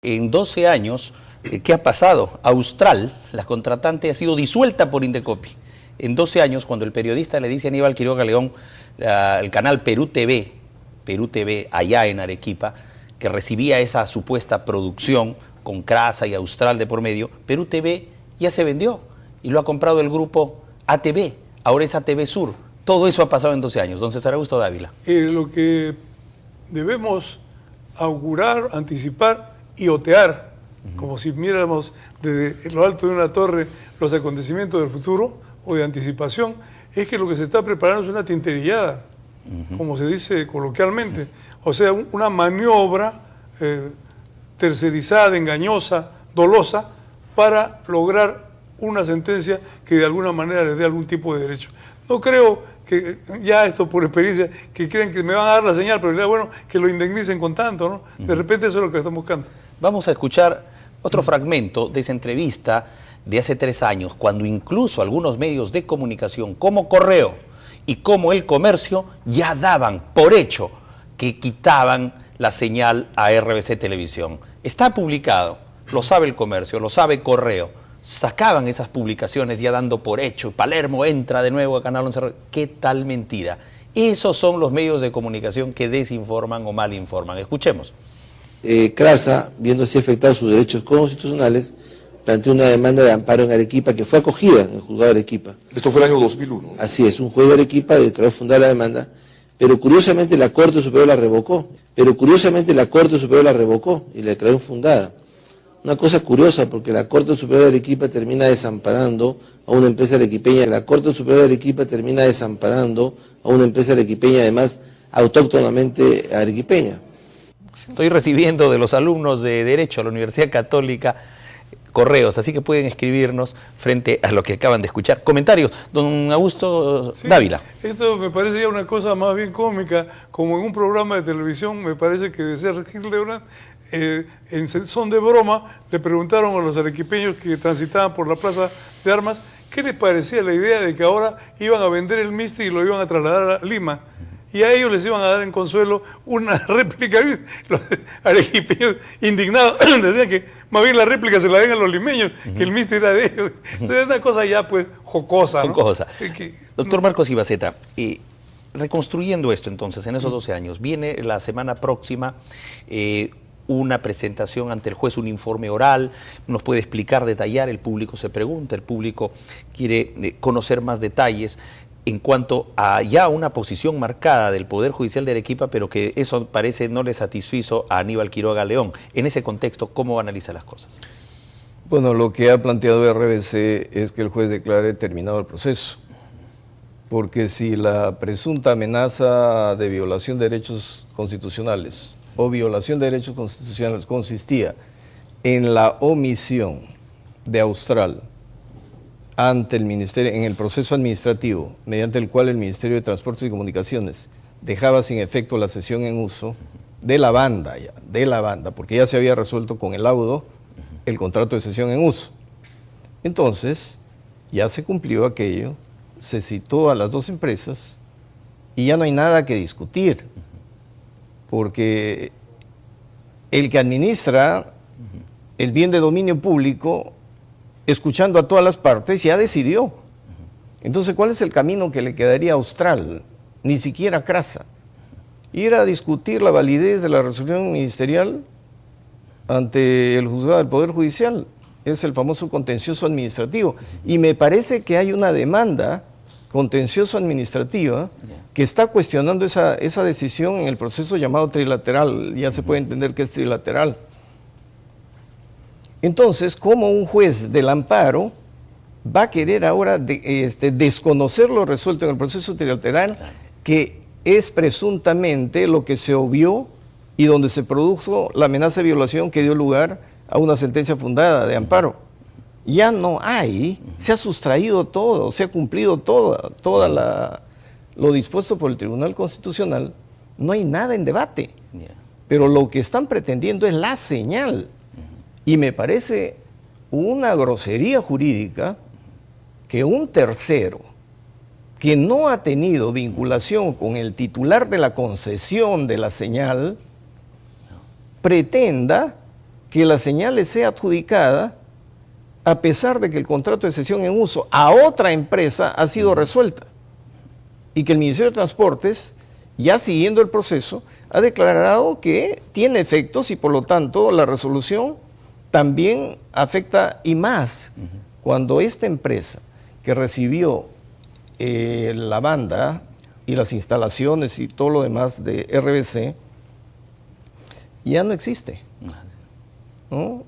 En 12 años, ¿qué ha pasado? Austral, la contratante, ha sido disuelta por Indecopi. En 12 años, cuando el periodista le dice a Aníbal Quiroga León, el canal Perú TV, allá en Arequipa, que recibía esa supuesta producción con Crasa y Austral de por medio, Perú TV ya se vendió y lo ha comprado el grupo ATV, ahora es ATV Sur. Todo eso ha pasado en 12 años. Don César Augusto Dávila. Lo que debemos augurar, anticipar y otear, como si miráramos desde lo alto de una torre los acontecimientos del futuro o de anticipación, es que lo que se está preparando es una tinterillada, como se dice coloquialmente, o sea, una maniobra tercerizada, engañosa, dolosa, para lograr una sentencia que de alguna manera les dé algún tipo de derecho. No creo que, ya esto por experiencia, que crean que me van a dar la señal, pero es bueno que lo indemnicen con tanto, ¿no? De repente eso es lo que están buscando. Vamos a escuchar otro fragmento de esa entrevista de hace 3 años, cuando incluso algunos medios de comunicación como Correo y como El Comercio ya daban por hecho que quitaban la señal a RBC Televisión. Está publicado, lo sabe El Comercio, lo sabe Correo. Sacaban esas publicaciones ya dando por hecho, Palermo entra de nuevo a Canal 11. ¿Qué tal mentira? Esos son los medios de comunicación que desinforman o malinforman. Escuchemos. Crasa, viendo así afectados sus derechos constitucionales, planteó una demanda de amparo en Arequipa que fue acogida en el juzgado de Arequipa. Esto fue el año 2001. Así es, un juez de Arequipa declaró fundada la demanda, pero curiosamente la Corte Superior la revocó. Y la declaró infundada. Una cosa curiosa, porque la Corte Superior de Arequipa termina desamparando a una empresa arequipeña. Además, autóctonamente arequipeña. Estoy recibiendo de los alumnos de Derecho a la Universidad Católica correos, así que pueden escribirnos frente a lo que acaban de escuchar. Comentarios, don Augusto Dávila. Esto me parece ya una cosa más bien cómica, como en un programa de televisión, me parece que decía Regis Leonard, en son de broma, le preguntaron a los arequipeños que transitaban por la Plaza de Armas, ¿qué les parecía la idea de que ahora iban a vender el Misti y lo iban a trasladar a Lima? Y a ellos les iban a dar en consuelo una réplica. Los arequipeños indignados decían que más bien la réplica se la den a los limeños, que el Misti era de ellos. Entonces es una cosa ya pues jocosa, ¿no? Jocosa. Doctor Marcos Ibaceta, reconstruyendo esto entonces en esos 12 años, viene la semana próxima una presentación ante el juez, un informe oral, nos puede explicar, detallar, el público se pregunta, el público quiere conocer más detalles en cuanto a ya una posición marcada del Poder Judicial de Arequipa, pero que eso parece no le satisfizo a Aníbal Quiroga León. En ese contexto, ¿cómo analiza las cosas? Bueno, lo que ha planteado RBC es que el juez declare terminado el proceso, porque si la presunta amenaza de violación de derechos constitucionales o violación de derechos constitucionales consistía en la omisión de Austral ante el Ministerio, en el proceso administrativo, mediante el cual el Ministerio de Transportes y Comunicaciones dejaba sin efecto la cesión en uso de la banda, porque ya se había resuelto con el laudo el contrato de cesión en uso. Entonces, ya se cumplió aquello, se citó a las dos empresas y ya no hay nada que discutir, porque el que administra el bien de dominio público, escuchando a todas las partes, ya decidió. Entonces, ¿cuál es el camino que le quedaría a Austral? Ni siquiera Crasa. Ir a discutir la validez de la resolución ministerial ante el juzgado del Poder Judicial. Es el famoso contencioso administrativo. Y me parece que hay una demanda contencioso administrativa que está cuestionando esa decisión en el proceso llamado trilateral. Ya se puede entender que es trilateral. Entonces, ¿cómo un juez del amparo va a querer ahora desconocer lo resuelto en el proceso trilateral, que es presuntamente lo que se obvió y donde se produjo la amenaza de violación que dio lugar a una sentencia fundada de amparo? Ya no hay, se ha sustraído todo, se ha cumplido lo dispuesto por el Tribunal Constitucional, no hay nada en debate. Pero lo que están pretendiendo es la señal. Y me parece una grosería jurídica que un tercero que no ha tenido vinculación con el titular de la concesión de la señal pretenda que la señal le sea adjudicada a pesar de que el contrato de cesión en uso a otra empresa ha sido resuelta y que el Ministerio de Transportes, ya siguiendo el proceso, ha declarado que tiene efectos y por lo tanto la resolución también afecta y más cuando esta empresa que recibió la banda y las instalaciones y todo lo demás de RBC ya no existe, ¿no?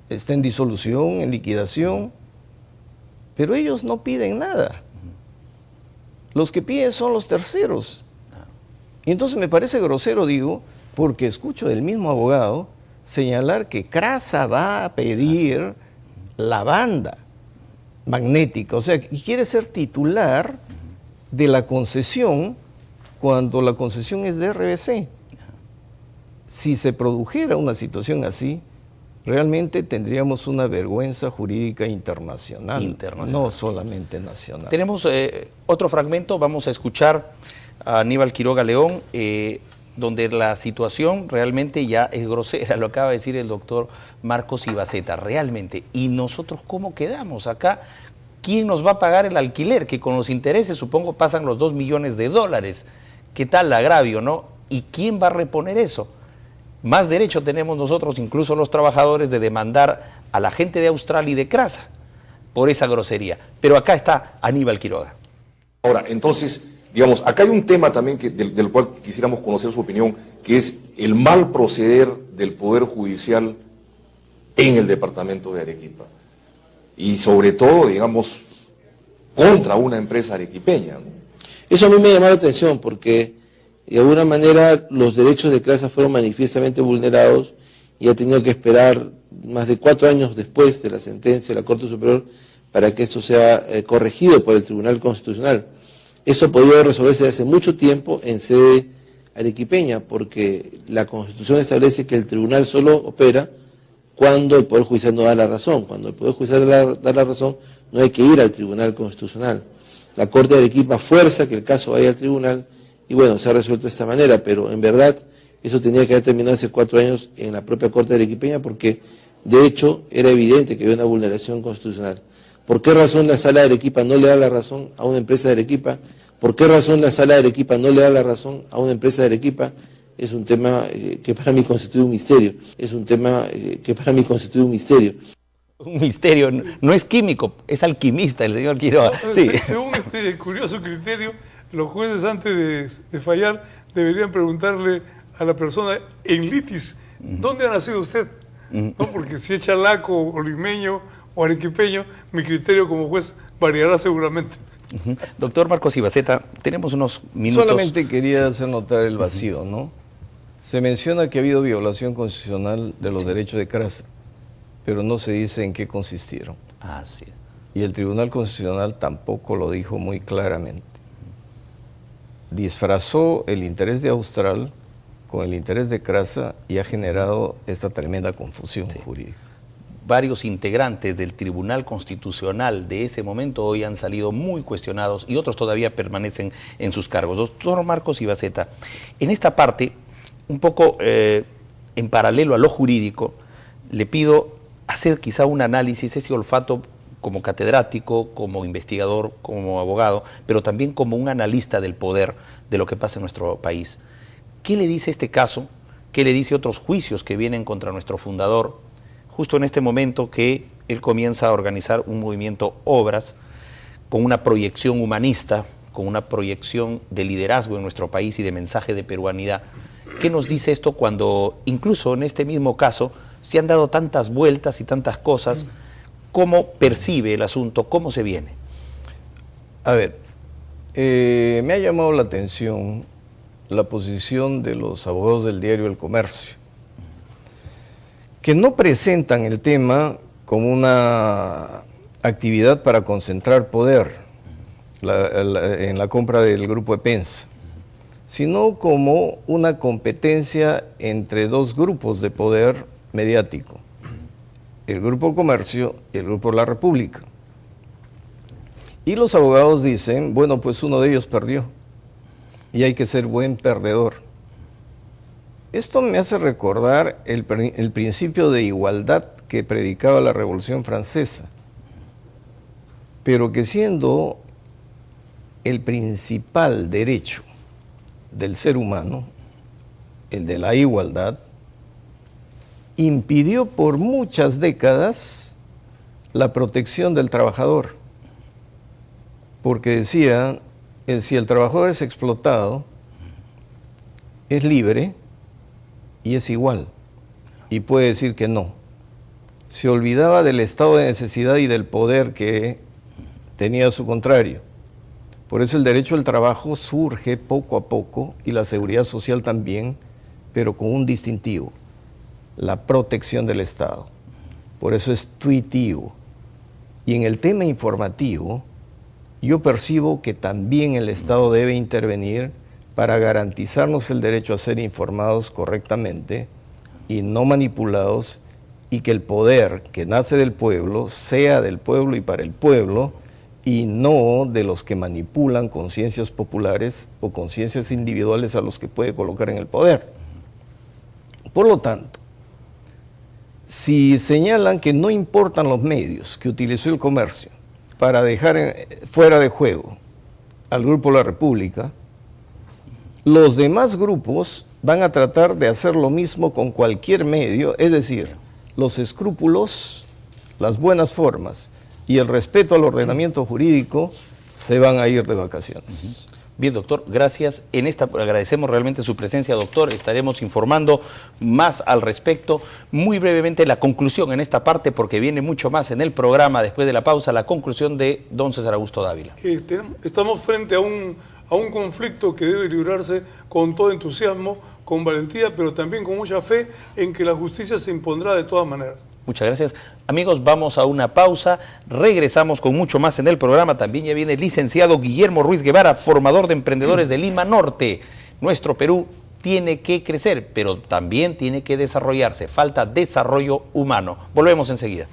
Está en disolución, en liquidación, pero ellos no piden nada. Los que piden son los terceros. Y entonces me parece grosero, digo, porque escucho del mismo abogado señalar que CRASA va a pedir la banda magnética, o sea, y quiere ser titular de la concesión cuando la concesión es de RBC. Si se produjera una situación así, realmente tendríamos una vergüenza jurídica internacional, no solamente nacional. Tenemos otro fragmento, vamos a escuchar a Aníbal Quiroga León, donde la situación realmente ya es grosera, lo acaba de decir el doctor Marcos Ibaceta, realmente. ¿Y nosotros cómo quedamos acá? ¿Quién nos va a pagar el alquiler? Que con los intereses, supongo, pasan los $2 millones. ¿Qué tal el agravio, no? ¿Y quién va a reponer eso? Más derecho tenemos nosotros, incluso los trabajadores, de demandar a la gente de Austral y de CRASA por esa grosería. Pero acá está Aníbal Quiroga. Ahora, entonces, digamos, acá hay un tema también del cual quisiéramos conocer su opinión, que es el mal proceder del Poder Judicial en el departamento de Arequipa. Y sobre todo, digamos, contra una empresa arequipeña, ¿no? Eso a mí me llamó la atención porque de alguna manera los derechos de CRASA fueron manifiestamente vulnerados y ha tenido que esperar más de 4 años después de la sentencia de la Corte Superior para que esto sea corregido por el Tribunal Constitucional. Eso podría resolverse hace mucho tiempo en sede arequipeña, porque la Constitución establece que el tribunal solo opera cuando el Poder Judicial no da la razón. Cuando el Poder Judicial da la razón, no hay que ir al Tribunal Constitucional. La Corte de Arequipa fuerza que el caso vaya al tribunal y bueno, se ha resuelto de esta manera, pero en verdad eso tenía que haber terminado hace 4 años en la propia Corte Arequipeña porque de hecho era evidente que había una vulneración constitucional. ¿Por qué razón la Sala de Arequipa no le da la razón a una empresa de Arequipa? ¿Por qué razón la Sala de Arequipa no le da la razón a una empresa de Arequipa? Es un tema que para mí constituye un misterio. Es un tema que para mí constituye un misterio. Un misterio, no es químico, es alquimista el señor Quiroga. Sí. Según este curioso criterio, los jueces antes de fallar deberían preguntarle a la persona en litis, ¿dónde ha nacido usted? ¿No? Porque si es chalaco, o limeño o arequipeño, mi criterio como juez variará seguramente. Doctor Marcos Ibaceta, tenemos unos minutos. Solamente quería hacer notar el vacío, ¿no? Se menciona que ha habido violación constitucional de los derechos de CRASA, pero no se dice en qué consistieron. Así es. Y el Tribunal Constitucional tampoco lo dijo muy claramente. Disfrazó el interés de Austral con el interés de CRASA y ha generado esta tremenda confusión jurídica. Varios integrantes del Tribunal Constitucional de ese momento hoy han salido muy cuestionados y otros todavía permanecen en sus cargos. Doctor Marcos Ibaceta, en esta parte, un poco en paralelo a lo jurídico, le pido hacer quizá un análisis, ese olfato como catedrático, como investigador, como abogado, pero también como un analista del poder de lo que pasa en nuestro país. ¿Qué le dice este caso? ¿Qué le dice otros juicios que vienen contra nuestro fundador? Justo en este momento que él comienza a organizar un movimiento Obras con una proyección humanista, con una proyección de liderazgo en nuestro país y de mensaje de peruanidad. ¿Qué nos dice esto cuando incluso en este mismo caso se han dado tantas vueltas y tantas cosas? ¿Cómo percibe el asunto? ¿Cómo se viene? A ver, me ha llamado la atención la posición de los abogados del diario El Comercio, que no presentan el tema como una actividad para concentrar poder en la compra del grupo EPENSA, sino como una competencia entre dos grupos de poder mediático, el Grupo Comercio y el Grupo La República. Y los abogados dicen, bueno, pues uno de ellos perdió y hay que ser buen perdedor. Esto me hace recordar el principio de igualdad que predicaba la Revolución Francesa, pero que siendo el principal derecho del ser humano, el de la igualdad, impidió por muchas décadas la protección del trabajador, porque decía, si el trabajador es explotado, es libre y es igual, y puede decir que no. Se olvidaba del estado de necesidad y del poder que tenía a su contrario. Por eso el derecho al trabajo surge poco a poco, y la seguridad social también, pero con un distintivo: la protección del Estado. Por eso es tuitivo. Y en el tema informativo, yo percibo que también el Estado debe intervenir para garantizarnos el derecho a ser informados correctamente y no manipulados, y que el poder que nace del pueblo sea del pueblo y para el pueblo, y no de los que manipulan conciencias populares o conciencias individuales a los que puede colocar en el poder. Por lo tanto, si señalan que no importan los medios que utilizó el comercio para dejar fuera de juego al Grupo La República, los demás grupos van a tratar de hacer lo mismo con cualquier medio, es decir, los escrúpulos, las buenas formas y el respeto al ordenamiento jurídico se van a ir de vacaciones. Bien, doctor, gracias. Agradecemos realmente su presencia, doctor. Estaremos informando más al respecto. Muy brevemente la conclusión en esta parte, porque viene mucho más en el programa después de la pausa, la conclusión de don César Augusto Dávila. Estamos frente a un conflicto que debe librarse con todo entusiasmo, con valentía, pero también con mucha fe en que la justicia se impondrá de todas maneras. Muchas gracias. Amigos, vamos a una pausa. Regresamos con mucho más en el programa. También ya viene el licenciado Guillermo Ruiz Guevara, formador de emprendedores de Lima Norte. Nuestro Perú tiene que crecer, pero también tiene que desarrollarse. Falta desarrollo humano. Volvemos enseguida.